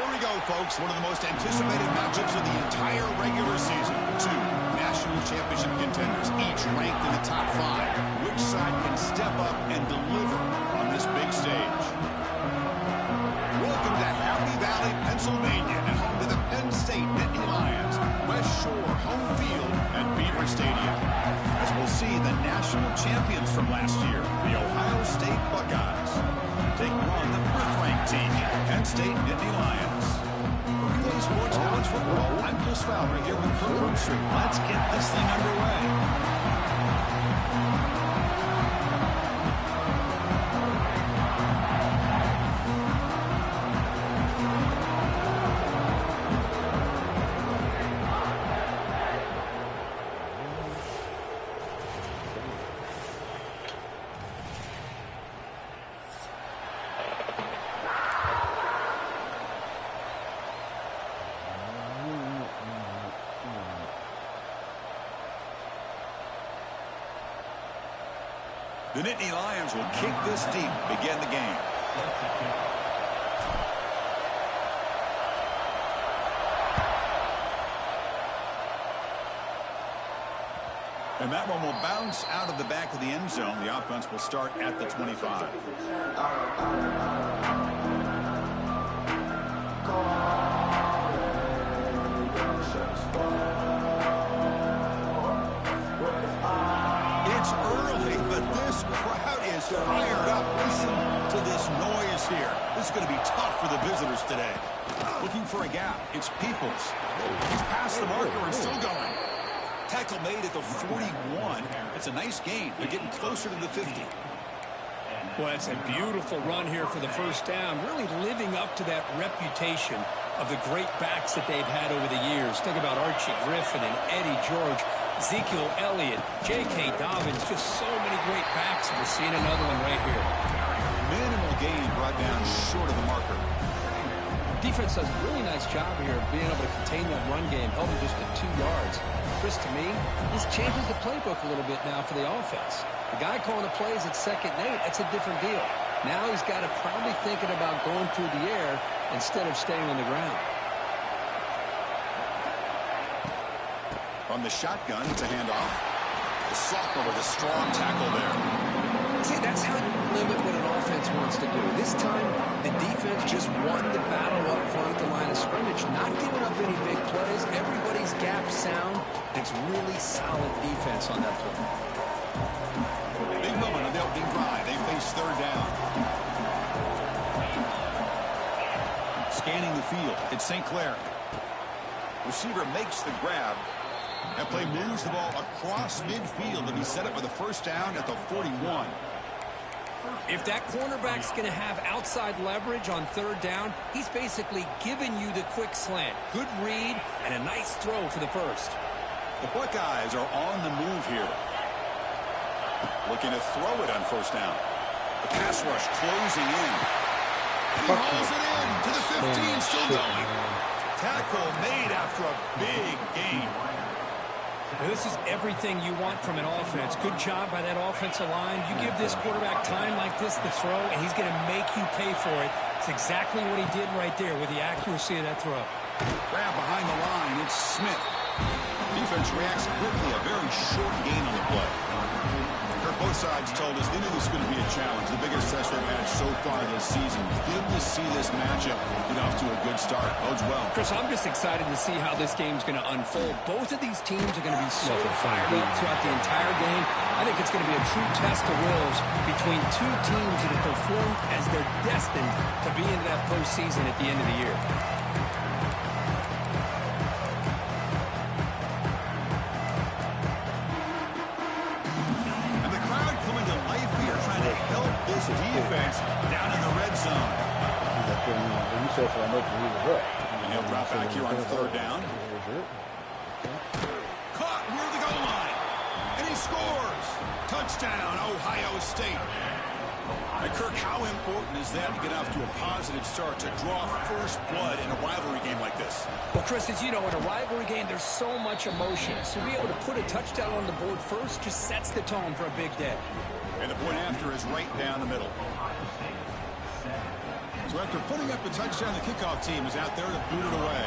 Here we go, folks. One of the most anticipated matchups of the entire regular season. Two national championship contenders, each ranked in the top 5. Which side can step up and deliver on this big stage? Welcome to Happy Valley, Pennsylvania, and home to the Penn State Nittany Lions. West Shore home field at Beaver Stadium. As we'll see, the national champions from last year, the Ohio State Buckeyes, take on the 5th-ranked team, Penn State Nittany Lions. For Relay Sports College Football, I'm Chris Fowler here with Kirk Roomstreet. Let's get this thing underway. The Nittany Lions will kick this deep, begin the game. And that one will bounce out of the back of the end zone. The offense will start at the 25. It's early, but this crowd is fired up. Listen to this noise here. This is going to be tough for the visitors today. Looking for a gap. It's Peoples. He's past the marker and still going. Tackle made at the 41. It's a nice gain. They're getting closer to the 50. Well, it's a beautiful run here for the first down, really living up to that reputation of the great backs that they've had over the years. Think about Archie Griffin and Eddie George, Ezekiel Elliott, J.K. Dobbins, just so many great backs. We're seeing another one right here. Minimal gain brought down short of the marker. Defense does a really nice job here of being able to contain that run game, held them just at 2 yards. Chris, to me, this changes the playbook a little bit now for the offense. The guy calling the plays at 2nd and 8, that's a different deal. Now he's got to probably thinking about going through the air instead of staying on the ground. From the shotgun, it's a handoff. The sophomore with a strong tackle there. See, that's how you limit what an offense wants to do. This time, the defense just won the battle up front at the line of scrimmage, not giving up any big plays. Everybody's gap sound. It's really solid defense on that play. Big moment on the opening drive. They face 3rd down. Scanning the field. It's St. Clair. Receiver makes the grab. That play moves the ball across midfield to be set up with a 1st down at the 41. If that cornerback's going to have outside leverage on 3rd down, he's basically giving you the quick slant. Good read and a nice throw for the 1st. The Buckeyes are on the move here. Looking to throw it on 1st down. The pass rush closing in. And he hauls it in to the 15, still going. Tackle made after a big gain. This is everything you want from an offense. Good job by that offensive line. You give this quarterback time like this to throw, and he's going to make you pay for it. It's exactly what he did right there with the accuracy of that throw. Grab behind the line. It's Smith. Defense reacts quickly. A very short gain on the play. Both sides told us they knew this was going to be a challenge. The biggest test they've had so far this season. Good to see this matchup get off to a good start. Bodes well. Chris, I'm just excited to see how this game's going to unfold. Both of these teams are going to be so fired up throughout the entire game. I think it's going to be a true test of wills between two teams that have performed as they're destined to be into that postseason at the end of the year. Defense down in the red zone. And he'll drop back here on 3rd down. Caught near the goal line. And he scores. Touchdown, Ohio State. And Kirk, how important is that to get off to a positive start, to draw first blood in a rivalry game like this? Well, Chris, as you know, in a rivalry game, there's so much emotion. So to be able to put a touchdown on the board first just sets the tone for a big day. And the point after is right down the middle. So after putting up a touchdown, the kickoff team is out there to boot it away.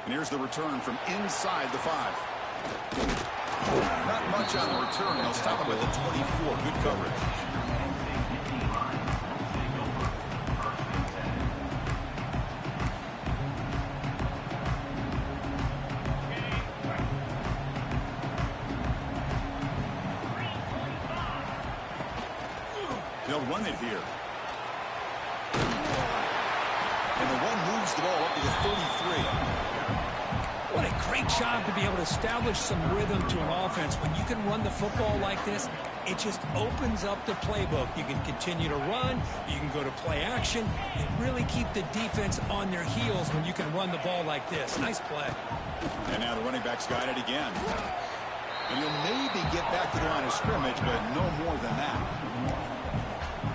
And here's the return from inside the 5. Not much on the return. They'll stop him at the 24. Good coverage. They'll run it here. And the one moves the ball up to the 33. What a great job to be able to establish some rhythm to an offense. When you can run the football like this, it just opens up the playbook. You can continue to run. You can go to play action. And really keep the defense on their heels when you can run the ball like this. Nice play. And now the running back's got it again. And you'll maybe get back to the line of scrimmage, but no more than that.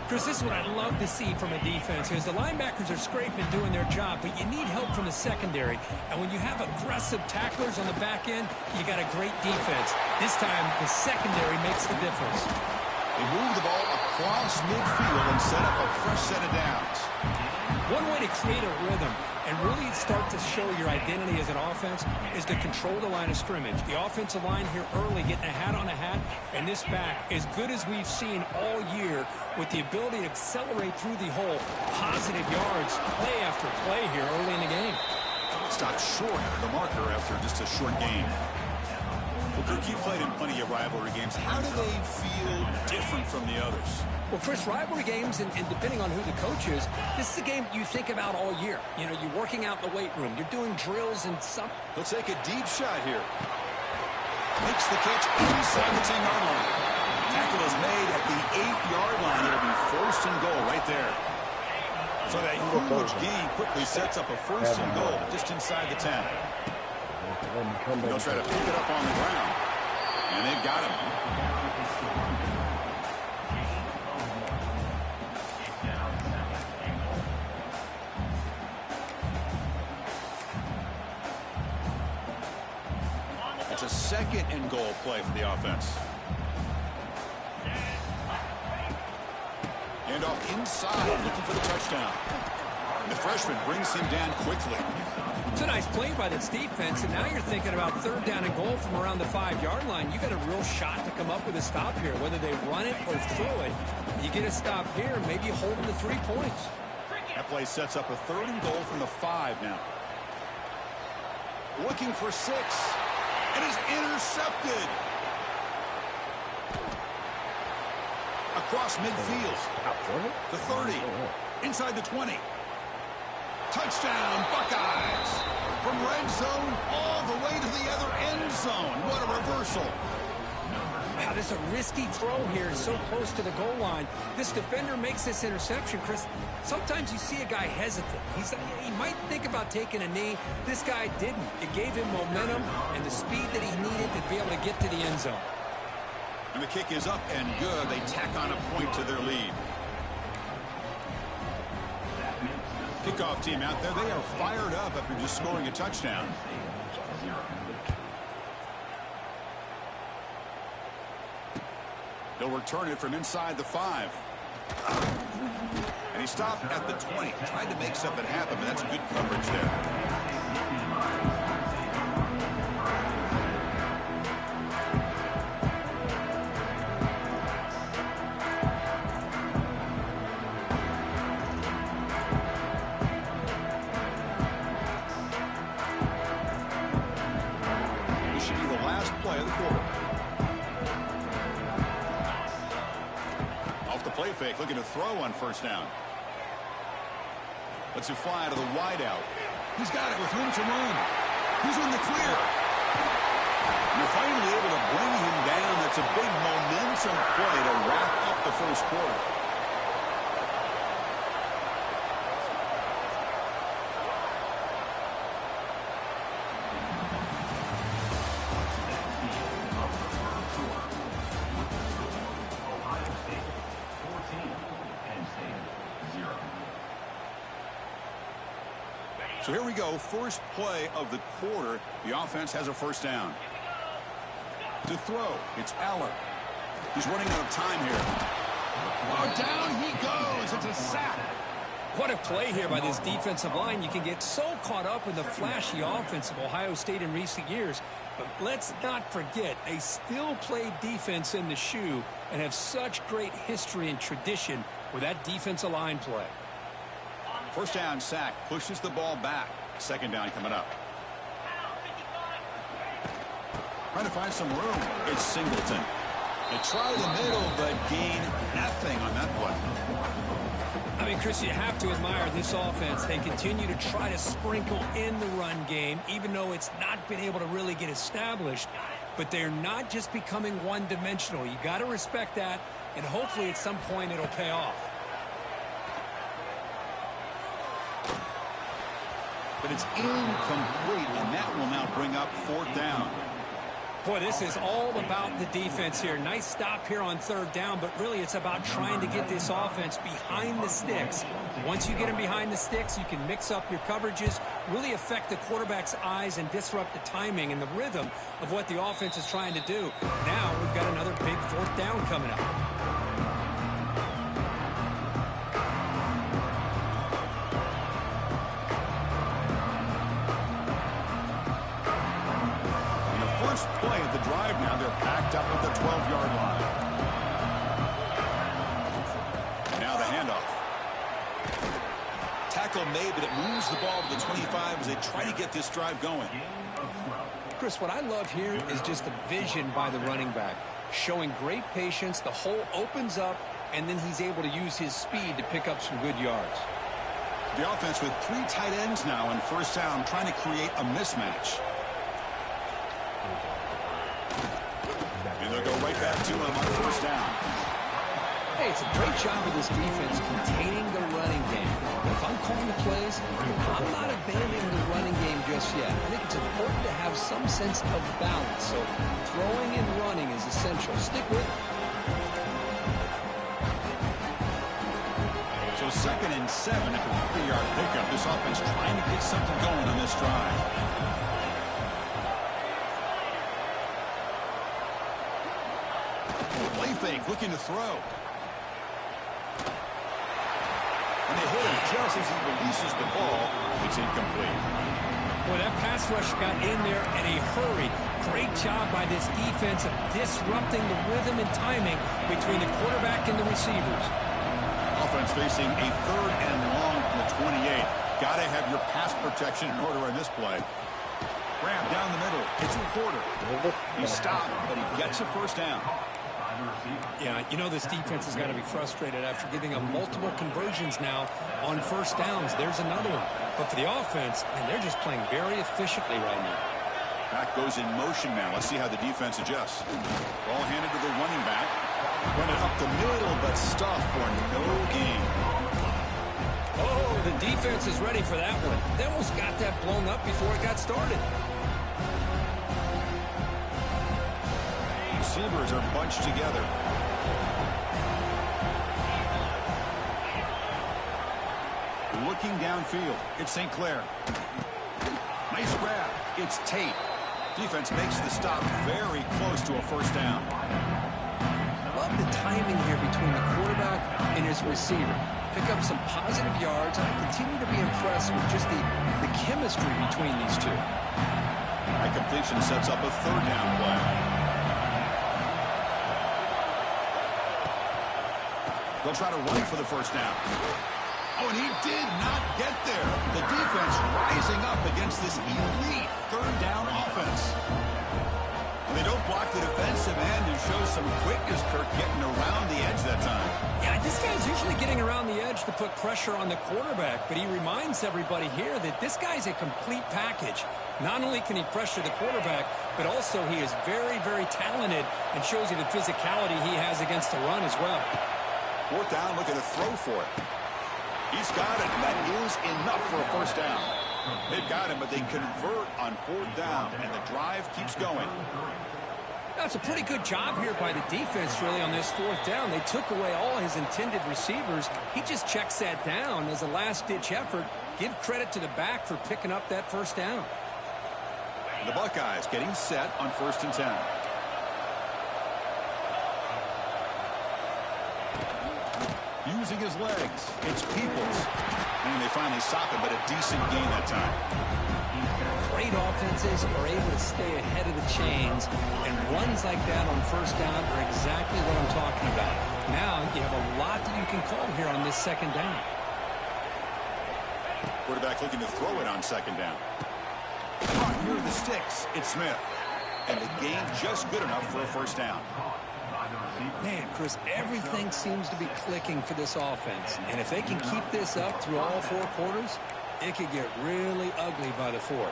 Chris, this is what I'd love to see from a defense is the linebackers are scraping doing their job, but you need help from the secondary. And when you have aggressive tacklers on the back end, you got a great defense. This time, the secondary makes the difference. They move the ball across midfield and set up a fresh set of downs. One way to create a rhythm and really start to show your identity as an offense is to control the line of scrimmage. The offensive line here early getting a hat on a hat, and this back, as good as we've seen all year, with the ability to accelerate through the hole, positive yards, play after play here early in the game. Stopped short of the marker after just a short game. Well, Kirk, you played in plenty of rivalry games. How do they feel different from the others? Well, Chris, rivalry games, and depending on who the coach is, this is a game you think about all year. You know, you're working out in the weight room. You're doing drills and some. He'll take a deep shot here. Makes the catch inside the 10-yard line. Tackle is made at the 8-yard line. It'll be first and goal right there. So that huge gain quickly sets up a first and goal just inside the 10. They'll try to pick it up on the ground. And they've got him. It's a second and goal play for the offense. And off inside, looking for the touchdown. And the freshman brings him down quickly. It's a nice play by this defense, and now you're thinking about third down and goal from around the 5-yard line. You got a real shot to come up with a stop here, whether they run it or throw it. You get a stop here, maybe you hold them to 3 points. That play sets up a third and goal from the 5 now. Looking for 6. And is intercepted. Across midfield. The 30. Inside the 20. Touchdown, Buckeyes. From red zone all the way to the other end zone. What a reversal. Wow, this is a risky throw here, so close to the goal line. This defender makes this interception, Chris. Sometimes you see a guy hesitant. He might think about taking a knee. This guy didn't. It gave him momentum and the speed that he needed to be able to get to the end zone. And the kick is up and good. They tack on a point to their lead. Kickoff team out there. They are fired up after just scoring a touchdown. They'll return it from inside the 5. And he stopped at the 20. Tried to make something happen, but that's good coverage there. This should be the last play of the quarter. Play fake, looking to throw on first down. Lets it fly to the wideout. He's got it with room to run. He's in the clear. And they're finally able to bring him down. That's a big momentum play to wrap up the first quarter. So here we go. First play of the quarter. The offense has a first down. To throw, it's Aller. He's running out of time here. Oh, down he goes. It's a sack. What a play here by this defensive line. You can get so caught up in the flashy offense of Ohio State in recent years, but let's not forget they still play defense in the shoe and have such great history and tradition with that defensive line play. First down, sack, pushes the ball back. Second down coming up. Trying to find some room. It's Singleton. They try the middle, but gain nothing on that one. I mean, Chris, you have to admire this offense. They continue to try to sprinkle in the run game, even though it's not been able to really get established. But they're not just becoming one-dimensional. You got to respect that, and hopefully at some point it'll pay off. But it's incomplete, and that will now bring up fourth down. Boy, this is all about the defense here. Nice stop here on third down, but really it's about trying to get this offense behind the sticks. Once you get them behind the sticks, you can mix up your coverages, really affect the quarterback's eyes and disrupt the timing and the rhythm of what the offense is trying to do. Now we've got another big fourth down coming up. Play at the drive now. They're packed up at the 12-yard line. Now the handoff. Tackle made, but it moves the ball to the 25 as they try to get this drive going. Chris, what I love here is just the vision by the running back. Showing great patience, the hole opens up, and then he's able to use his speed to pick up some good yards. The offense with three tight ends now on first down, trying to create a mismatch. They'll go right back to him on first down. Hey, it's a great job of this defense containing the running game. But if I'm calling the plays, I'm not abandoning the running game just yet. I think it's important to have some sense of balance. So throwing and running is essential. Stick with it. So 2nd and 7 at the 3-yard pickup. This offense trying to get something going on this drive. Play fake, looking to throw. And they hit him just as he releases the ball. It's incomplete. Boy, that pass rush got in there in a hurry. Great job by this defense of disrupting the rhythm and timing between the quarterback and the receivers. Offense facing a 3rd and long from the 28. Got to have your pass protection in order on this play. Grab down the middle. It's the quarter. He stopped, but he gets a first down. Yeah, you know this defense has got to be frustrated after giving up multiple conversions now on first downs. There's another one. But for the offense, and they're just playing very efficiently right now. Back goes in motion now. Let's see how the defense adjusts. Ball handed to the running back. Run it up the middle, but stuffed for no gain. Oh, the defense is ready for that one. They almost got that blown up before it got started. Receivers are bunched together. Looking downfield, it's St. Clair. Nice grab. It's Tate. Defense makes the stop very close to a first down. Love the timing here between the quarterback and his receiver. Pick up some positive yards, and I continue to be impressed with just the chemistry between these two. That completion sets up a 3rd down play. They'll try to run for the first down. Oh, and he did not get there. The defense rising up against this elite 3rd down offense. And they don't block the defensive end and show some quickness, Kirk, getting around the edge that time. Yeah, this guy's usually getting around the edge to put pressure on the quarterback, but he reminds everybody here that this guy's a complete package. Not only can he pressure the quarterback, but also he is very, very talented and shows you the physicality he has against the run as well. 4th down, looking to throw for it. He's got it, and that is enough for a first down. They've got him, but they convert on 4th down, and the drive keeps going. That's a pretty good job here by the defense, really, on this 4th down. They took away all his intended receivers. He just checks that down as a last-ditch effort, Give credit to the back for picking up that first down. The Buckeyes getting set on 1st and 10. Using his legs, it's Peoples. And they finally stop him, but a decent gain that time. Great offenses are able to stay ahead of the chains, and runs like that on 1st down are exactly what I'm talking about. Now you have a lot that you can call here on this 2nd down. Quarterback looking to throw it on 2nd down. Caught near the sticks. It's Smith. And the gain just good enough for a 1st down. Man, Chris, everything seems to be clicking for this offense. And if they can keep this up through all 4 quarters, it could get really ugly by the 4th.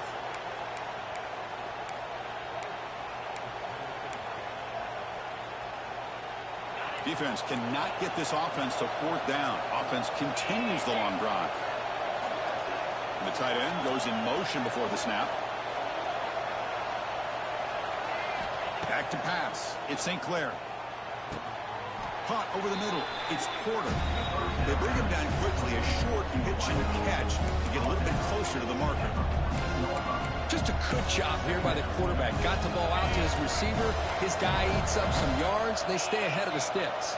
Defense cannot get this offense to 4th down. Offense continues the long drive. The tight end goes in motion before the snap. Back to pass. It's St. Clair. Caught over the middle. It's Porter. They bring him down quickly, a short and hitching catch to get a little bit closer to the marker. Just a good job here by the quarterback. Got the ball out to his receiver. His guy eats up some yards. They stay ahead of the sticks.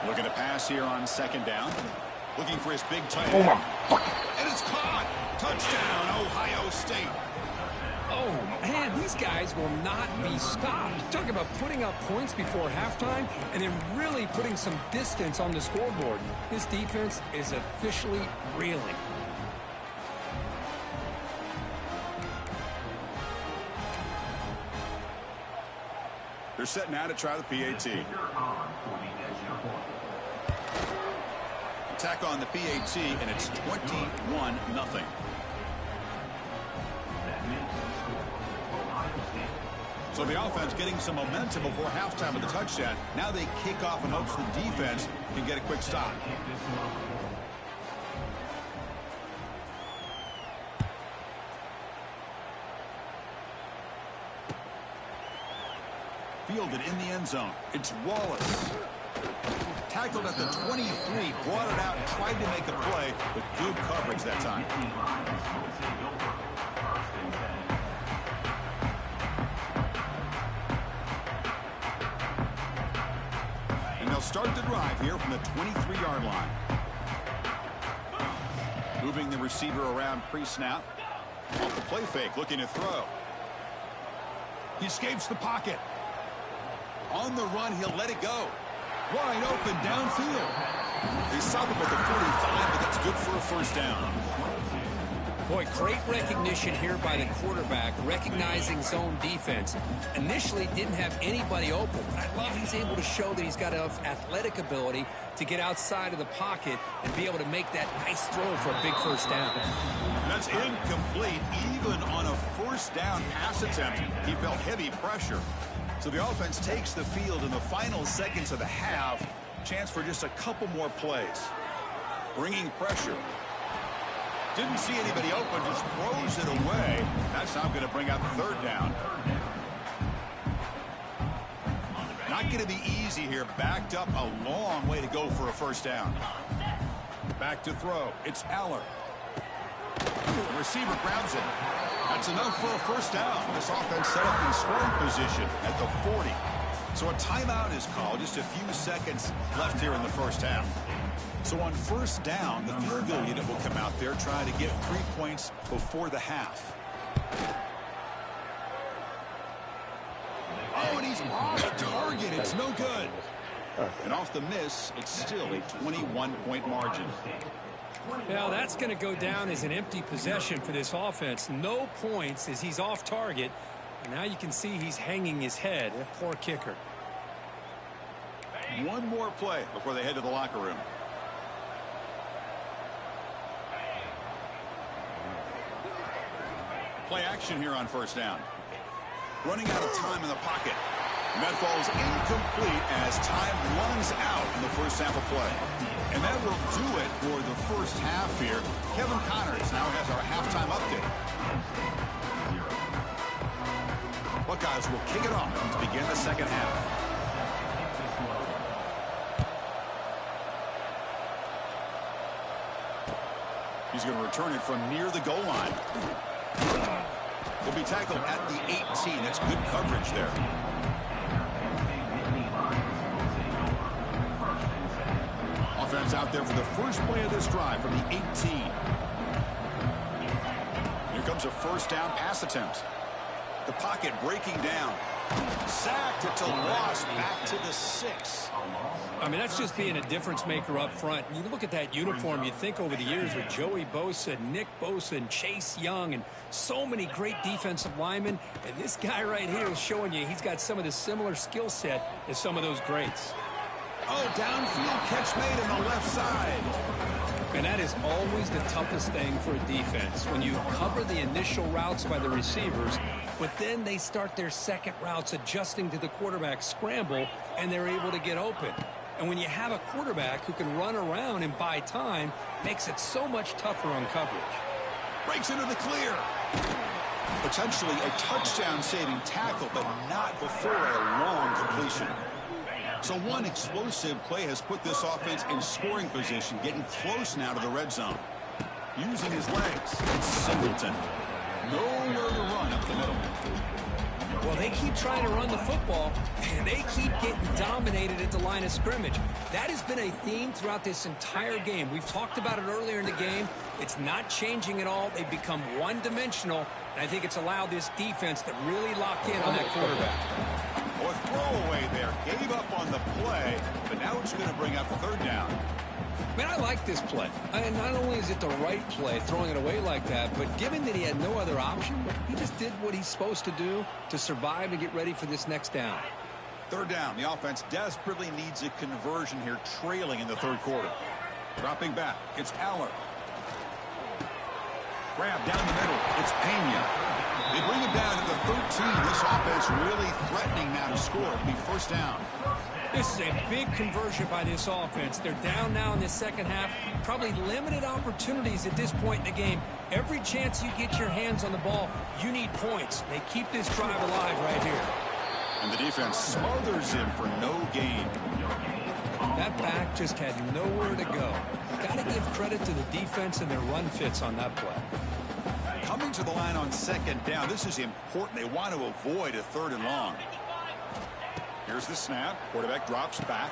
Looking to pass here on 2nd down. Looking for his big tight end. And it's caught. Touchdown, Ohio State. Oh, man, these guys will not be stopped. Talk about putting up points before halftime and then really putting some distance on the scoreboard. This defense is officially reeling. They're set now to try the PAT. Attack on the PAT, and it's 21-0. So the offense getting some momentum before halftime with the touchdown. Now they kick off and hopes the defense can get a quick stop. Fielded in the end zone. It's Wallace. Tackled at the 23, brought it out and tried to make a play, but good coverage that time. And they'll start the drive here from the 23-yard line. Moving the receiver around pre-snap. Off the play fake, looking to throw. He escapes the pocket. On the run, he'll let it go. Wide open downfield. They stop him at the 45, but that's good for a 1st down. Boy, great recognition here by the quarterback, recognizing zone defense. Initially didn't have anybody open, but I love he's able to show that he's got enough athletic ability to get outside of the pocket and be able to make that nice throw for a big 1st down. That's incomplete. Even on a 1st down pass attempt, he felt heavy pressure. So the offense takes the field in the final seconds of the half. Chance for just a couple more plays. Bringing pressure. Didn't see anybody open, just throws it away. That's now going to bring up 3rd down. Not going to be easy here. Backed up a long way to go for a 1st down. Back to throw. It's Aller. The receiver grabs it. That's enough for a 1st down. This offense set up in scoring position at the 40. So a timeout is called. Just a few seconds left here in the 1st half. So on 1st down, the field goal unit will come out there trying to get 3 points before the half. Oh, and he's off target. It's no good. And off the miss, it's still a 21-point margin. Well, that's going to go down as an empty possession for this offense. No points as he's off target. And now you can see he's hanging his head. A poor kicker. One more play before they head to the locker room. Play action here on 1st down. Running out of time in the pocket. And that falls incomplete as time runs out in the 1st half of play. And that will do it for the 1st half here. Kevin Connors now has our halftime update. Buckeyes will kick it off to begin the 2nd half. He's going to return it from near the goal line. Will be tackled at the 18. That's good coverage there. Offense out there for the first play of this drive from the 18. Here comes a first down pass attempt. The pocket breaking down. Sacked. It's a loss back to the 6. I mean, that's just being a difference maker up front. You look at that uniform, you think over the years with Joey Bosa, Nick Bosa, and Chase Young, and so many great defensive linemen. And this guy right here is showing you he's got some of the similar skill set as some of those greats. Oh, downfield catch made on the left side. And that is always the toughest thing for a defense, when you cover the initial routes by the receivers, but then they start their second routes adjusting to the quarterback's scramble, and they're able to get open. And when you have a quarterback who can run around and buy time, makes it so much tougher on coverage. Breaks into the clear. Potentially a touchdown-saving tackle, but not before a long completion. So one explosive play has put this offense in scoring position, getting close now to the red zone. Using his legs, it's Singleton. Nowhere to run up the middle. Well, they keep trying to run the football, and they keep getting dominated at the line of scrimmage. That has been a theme throughout this entire game. We've talked about it earlier in the game. It's not changing at all. They've become one-dimensional, and I think it's allowed this defense to really lock in on that quarterback. Or throwaway there. Gave up on the play, but now it's going to bring up third down. Man, I like this play. And not only is it the right play, throwing it away like that, but given that he had no other option, he just did what he's supposed to do to survive and get ready for this next down. Third down. The offense desperately needs a conversion here, trailing in the third quarter. Dropping back. It's Aller. Grab down the middle. It's Pena. They bring it down to the 13. This offense really threatening now to score. It'll be first down. This is a big conversion by this offense. They're down now in the second half. Probably limited opportunities at this point in the game. Every chance you get your hands on the ball, you need points. They keep this drive alive right here. And the defense smothers him for no gain. That back just had nowhere to go. Got to give credit to the defense and their run fits on that play. Coming to the line on second down, this is important. They want to avoid a third and long. Here's the snap. Quarterback drops back.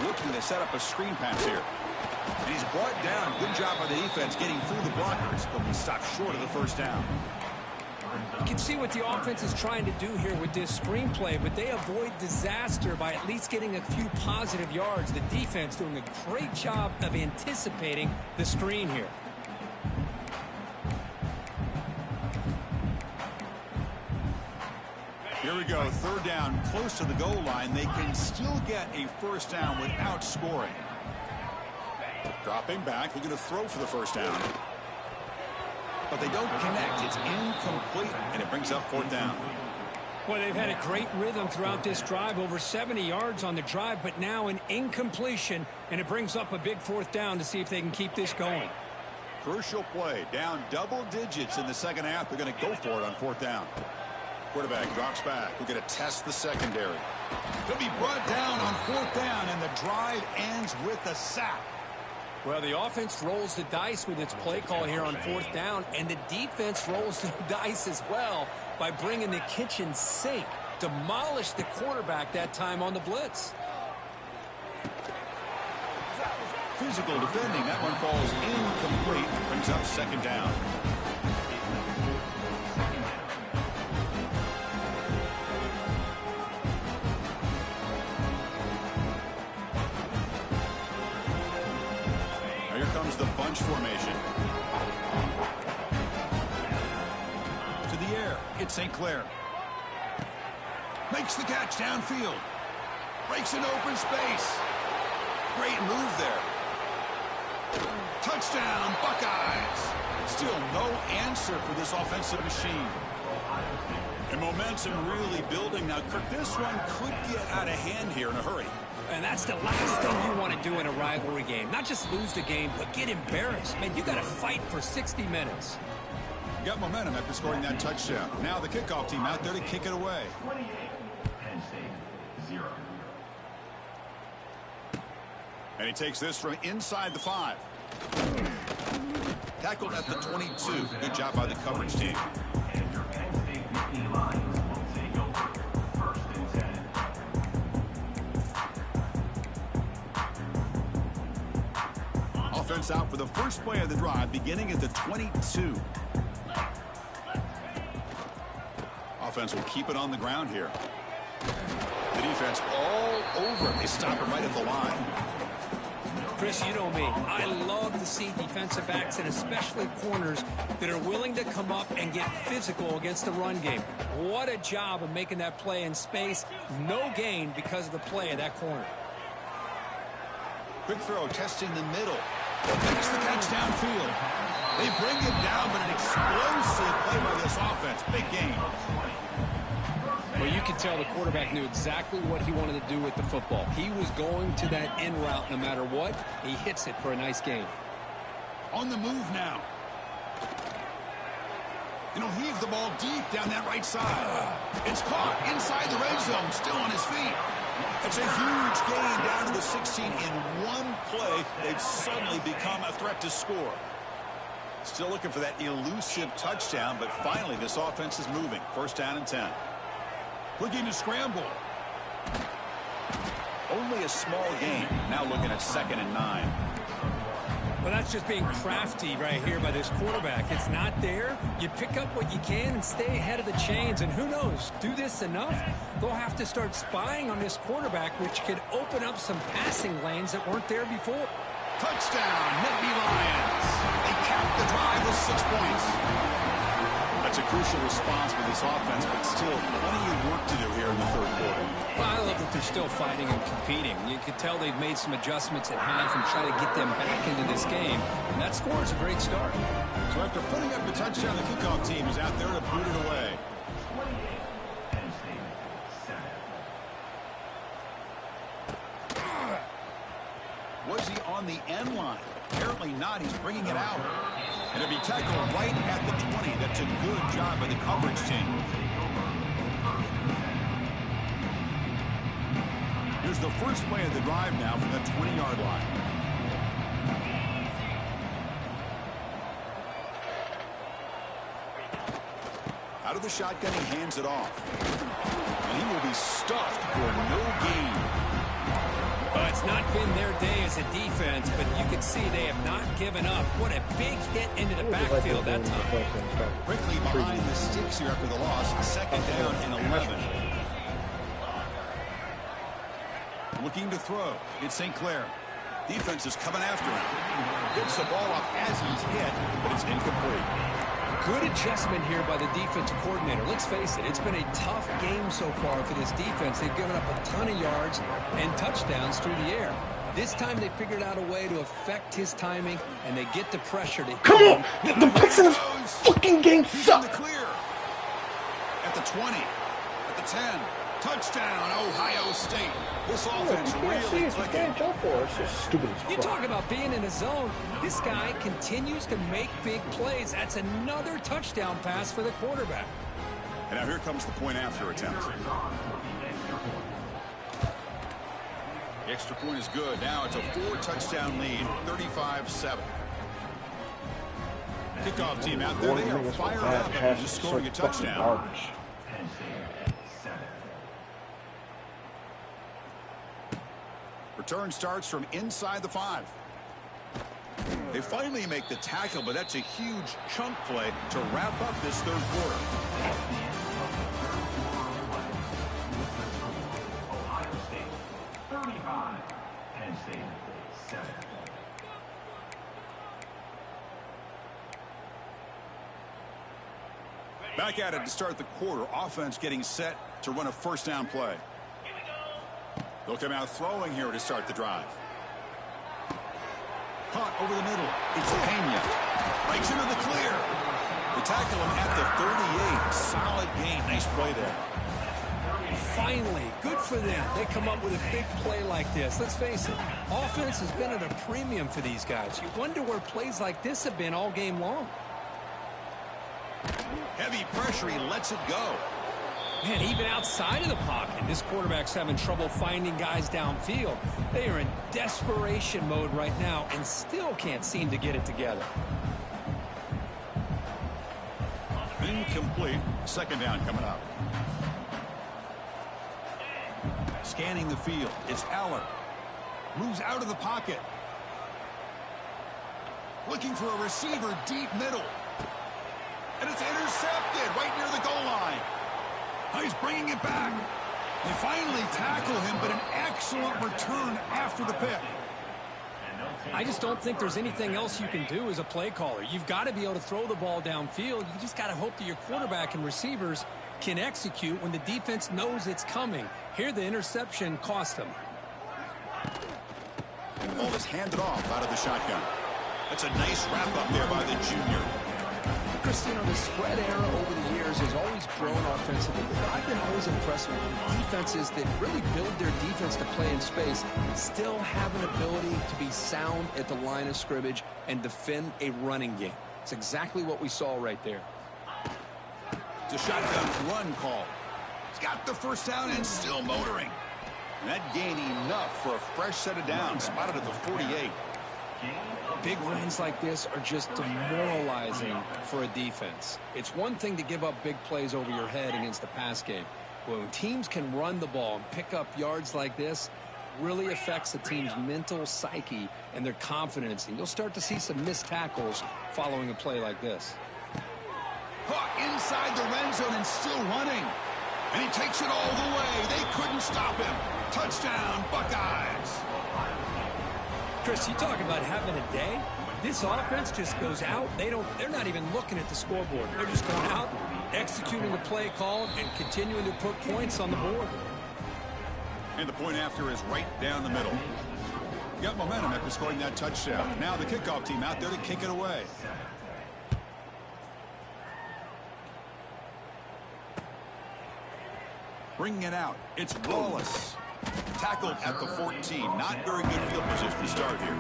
Looking to set up a screen pass here. And he's brought down. Good job by the defense getting through the blockers, but he stopped short of the first down. You can see what the offense is trying to do here with this screenplay, but they avoid disaster by at least getting a few positive yards. The defense doing a great job of anticipating the screen here. Here we go, third down, close to the goal line. They can still get a first down without scoring. Dropping back, looking to throw for the first down. But they don't connect. It's incomplete, and it brings up fourth down. Well, they've had a great rhythm throughout this drive, over 70 yards on the drive, but now an incompletion, and it brings up a big fourth down to see if they can keep this going. Crucial play, down double digits in the second half. They're going to go for it on fourth down. Quarterback drops back. We're going to test the secondary. He'll be brought down on fourth down, and the drive ends with a sack. Well, the offense rolls the dice with its play call here on fourth down, and the defense rolls the dice as well by bringing the kitchen sink. Demolished the quarterback that time on the blitz. Physical defending. That one falls incomplete. Brings up second down. Here comes the bunch formation. To the air. It's St. Clair. Makes the catch downfield. Breaks an open space. Great move there. Touchdown, Buckeyes. Still no answer for this offensive machine. And momentum really building. Now, Kirk, this one could get out of hand here in a hurry. And that's the last thing you want to do in a rivalry game. Not just lose the game, but get embarrassed. Man, you got to fight for 60 minutes. Got momentum after scoring that touchdown. Now the kickoff team out there to kick it away. And he takes this from inside the 5. Tackled at the 22. Good job by the coverage team. Offense out for the first play of the drive, beginning at the 22. Offense will keep it on the ground here. The defense all over it. They stop it right at the line. Chris, you know me. I love to see defensive backs and especially corners that are willing to come up and get physical against the run game. What a job of making that play in space. No gain because of the play of that corner. Quick throw, testing the middle. Makes the catch downfield. They bring it down, but an explosive play by this offense. Big game. Well, you could tell the quarterback knew exactly what he wanted to do with the football. He was going to that in route no matter what. He hits it for a nice gain. On the move now. And he'll heave the ball deep down that right side. It's caught inside the red zone, still on his feet. It's a huge gain down to the 16 in one play. They've suddenly become a threat to score. Still looking for that elusive touchdown, but finally this offense is moving. First down and 10. Looking to scramble. Only a small gain. Now looking at 2nd and 9. Well, that's just being crafty right here by this quarterback. It's not there. You pick up what you can and stay ahead of the chains. And who knows, do this enough, they'll have to start spying on this quarterback, which could open up some passing lanes that weren't there before. Touchdown, Nittany Lions. They cap the drive with 6 points. That's a crucial response for this offense, but still plenty of work to do here in the third quarter. Well, I love that they're still fighting and competing. You can tell they've made some adjustments at half and try to get them back into this game. And that score is a great start. So after putting up the touchdown, the kickoff team is out there to boot it away. Was he on the end line? Apparently not. He's bringing it out. And it'll be tackled right at the 20. That's a good job by the coverage team. Here's the first play of the drive now from the 20-yard line. Out of the shotgun, he hands it off. And he will be stuffed for no gain. It's not been their day as a defense, but you can see they have not given up. What a big hit into the backfield that time. Quickly behind the sticks here after the loss. 2nd down and 11. Looking to throw. It's St. Clair. Defense is coming after him. Gets the ball up as he's hit, but it's incomplete. Good adjustment here by the defensive coordinator. Let's face it, it's been a tough game so far for this defense. They've given up a ton of yards and touchdowns through the air. This time they figured out a way to affect his timing, and they get the pressure to... Come on! The picks in this fucking game suck! Clear. At the 20. At the 10. Touchdown, Ohio State. This offense really clicking. You talk about being in a zone. This guy continues to make big plays. That's another touchdown pass for the quarterback. And now here comes the point after attempt. The extra point is good. Now it's a 4-touchdown lead, 35-7. Kickoff team out there. They are fired up after just scoring a touchdown. Return starts from inside the 5. They finally make the tackle, but that's a huge chunk play to wrap up this third quarter. Ohio State 35, Penn State 7. Back at it to start the quarter. Offense getting set to run a first down play. They'll come out throwing here to start the drive. Caught over the middle. It's Pena. Breaks into the clear. They tackle him at the 38. Solid gain. Nice play there. Finally, good for them. They come up with a big play like this. Let's face it, offense has been at a premium for these guys. You wonder where plays like this have been all game long. Heavy pressure. He lets it go. Man, even outside of the pocket, this quarterback's having trouble finding guys downfield. They are in desperation mode right now and still can't seem to get it together. Incomplete. Second down coming up. Scanning the field. It's Aller. Moves out of the pocket. Looking for a receiver deep middle. And it's intercepted right near the goal line. Oh, he's bringing it back. They finally tackle him, but an excellent return after the pick. I just don't think there's anything else you can do as a play caller. You've got to be able to throw the ball downfield. You just got to hope that your quarterback and receivers can execute when the defense knows it's coming. Here, the interception cost them. And the ball is handed off out of the shotgun. That's a nice wrap up there by the junior. Chris, you know, the spread era over the years has always grown offensively, but I've been always impressed with the defenses that really build their defense to play in space, still have an ability to be sound at the line of scrimmage and defend a running game. It's exactly what we saw right there. It's a shotgun run call. He's got the first down and still motoring. And that gained enough for a fresh set of downs, spotted at the 48. Big runs like this are just demoralizing for a defense. It's one thing to give up big plays over your head against the pass game. But when teams can run the ball and pick up yards like this, really affects the team's mental psyche and their confidence. And you'll start to see some missed tackles following a play like this. Inside the red zone and still running. And he takes it all the way. They couldn't stop him. Touchdown, Buckeyes. Chris, you talk about having a day. This offense just goes out. They're not even looking at the scoreboard. They're just going out, executing the play call, and continuing to put points on the board. And the point after is right down the middle. Got momentum after scoring that touchdown. Now the kickoff team out there to kick it away. Bringing it out. It's Wallace. Tackled at the 14. Not very good field position to start here.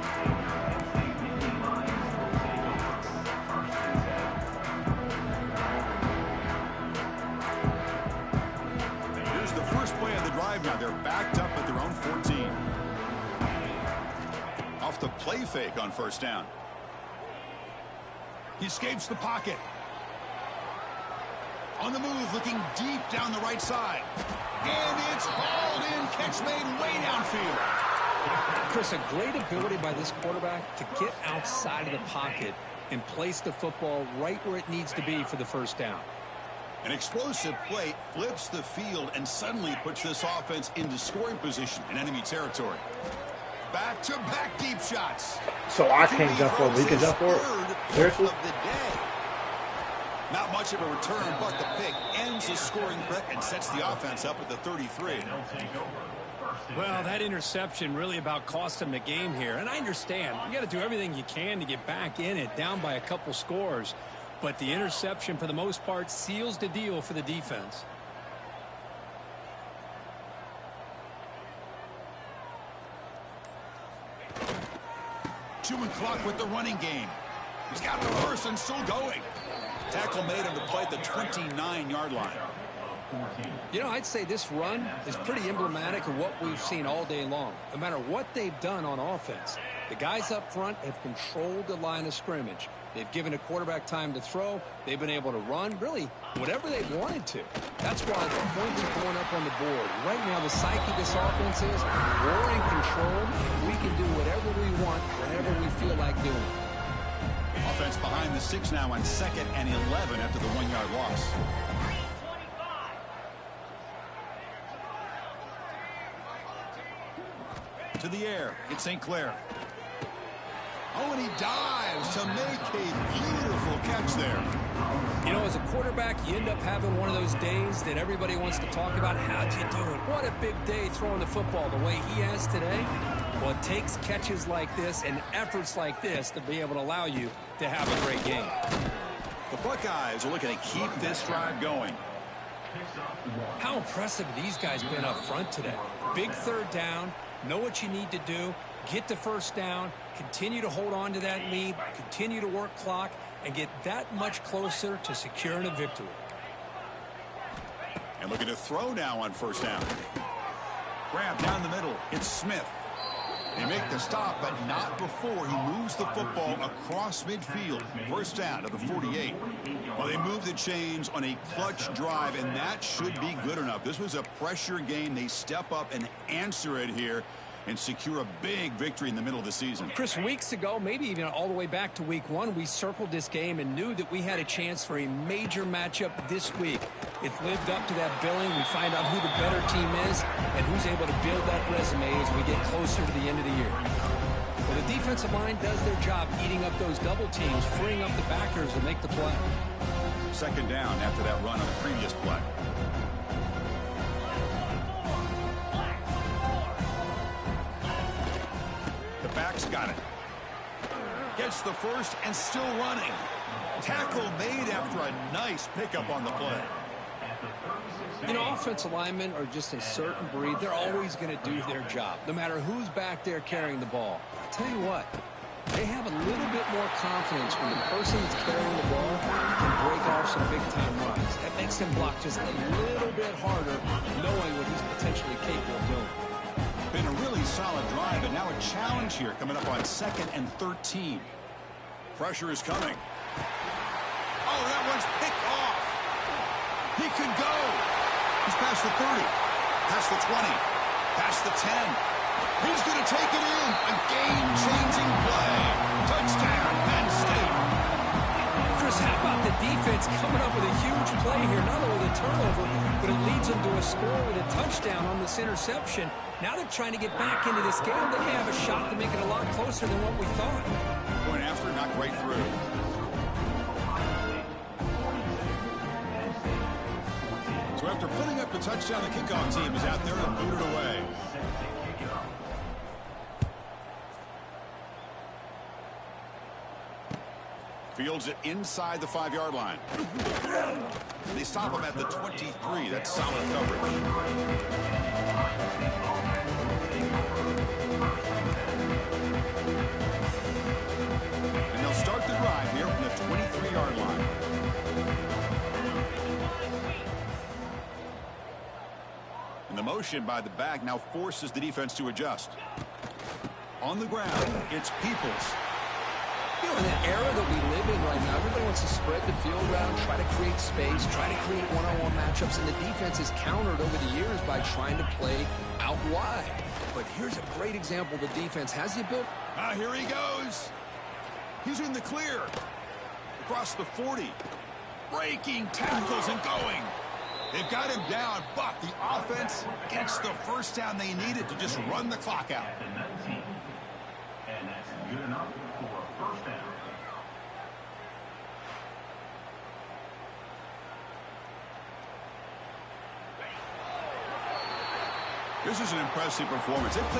Here's the first play of the drive now. They're backed up at their own 14. Off the play fake on first down. He escapes the pocket. On the move, looking deep down the right side. And it's hauled in. Catch made way downfield. Chris, a great ability by this quarterback to get outside of the pocket and place the football right where it needs to be for the first down. An explosive play flips the field and suddenly puts this offense into scoring position in enemy territory. Back-to-back deep shots. So I can't jump for it. We can jump for it? Seriously? Not much of a return, but the pick ends the scoring threat and sets the offense up at the 33. Well, that interception really about cost them the game here. And I understand. You got to do everything you can to get back in it, down by a couple scores. But the interception, for the most part, seals the deal for the defense. Chewing clock with the running game. He's got the first and still going. Tackle made on the play at the 29-yard line. You know, I'd say this run is pretty emblematic of what we've seen all day long. No matter what they've done on offense, the guys up front have controlled the line of scrimmage. They've given a quarterback time to throw. They've been able to run, really, whatever they wanted to. That's why the points are going up on the board. Right now, the psyche of this offense is we're in control. We can do whatever we want, whenever we feel like doing it. Offense behind the 6 now on 2nd and 11 after the 1-yard loss. To the air. It's St. Clair. Oh, and he dives to make a beautiful catch there. You know, as a quarterback, you end up having one of those days that everybody wants to talk about. How'd you do it? What a big day throwing the football the way he has today. Well, it takes catches like this and efforts like this to be able to allow you to have a great game. The Buckeyes are looking to keep this drive going. How impressive have these guys been up front today? Big third down, know what you need to do, get the first down, continue to hold on to that lead, continue to work clock, and get that much closer to securing a victory. And looking to throw now on first down. Grab down the middle. It's Smith. They make the stop, but not before he moves the football across midfield. First down to the 48. Well, they move the chains on a clutch drive, and that should be good enough. This was a pressure game. They step up and answer it here and secure a big victory in the middle of the season. Chris, weeks ago, maybe even all the way back to week 1, we circled this game and knew that we had a chance for a major matchup this week. It lived up to that billing. We find out who the better team is and who's able to build that resume as we get closer to the end of the year. Well, the defensive line does their job eating up those double teams, freeing up the backers to make the play. Second down after that run on the previous play. The back's got it. Gets the first and still running. Tackle made after a nice pickup on the play. You know, offensive linemen are just a certain breed. They're always going to do their job, no matter who's back there carrying the ball. I'll tell you what, they have a little bit more confidence when the person that's carrying the ball can break off some big-time runs. That makes them block just a little bit harder, knowing what he's potentially capable of doing. Been a really solid drive, and now a challenge here coming up on 2nd and 13. Pressure is coming. Oh, that one's picked off. He could go. He's past the 30, past the 20, past the 10. He's going to take it in. A game-changing play. Touchdown, Penn State. Chris, how about the defense coming up with a huge play here? Not only the turnover, but it leads them to a score with a touchdown on this interception. Now they're trying to get back into this game. They may have a shot to make it a lot closer than what we thought. Going after, not right through. So after putting up the touchdown, the kickoff team is out there to boot it away. Fields it inside the 5-yard line. They stop him at the 23. That's solid coverage. And they'll start the drive here from the 23-yard line. And the motion by the back now forces the defense to adjust. On the ground, it's Peoples. You know, in the era that we live in right now, everybody wants to spread the field around, try to create space, try to create one-on-one matchups, and the defense is countered over the years by trying to play out wide. But here's a great example. The defense has the ability. Here he goes. He's in the clear. Across the 40. Breaking tackles and going. They've got him down, but the offense gets the first down they needed to just run the clock out. And that's good enough for a first down. This is an impressive performance. They played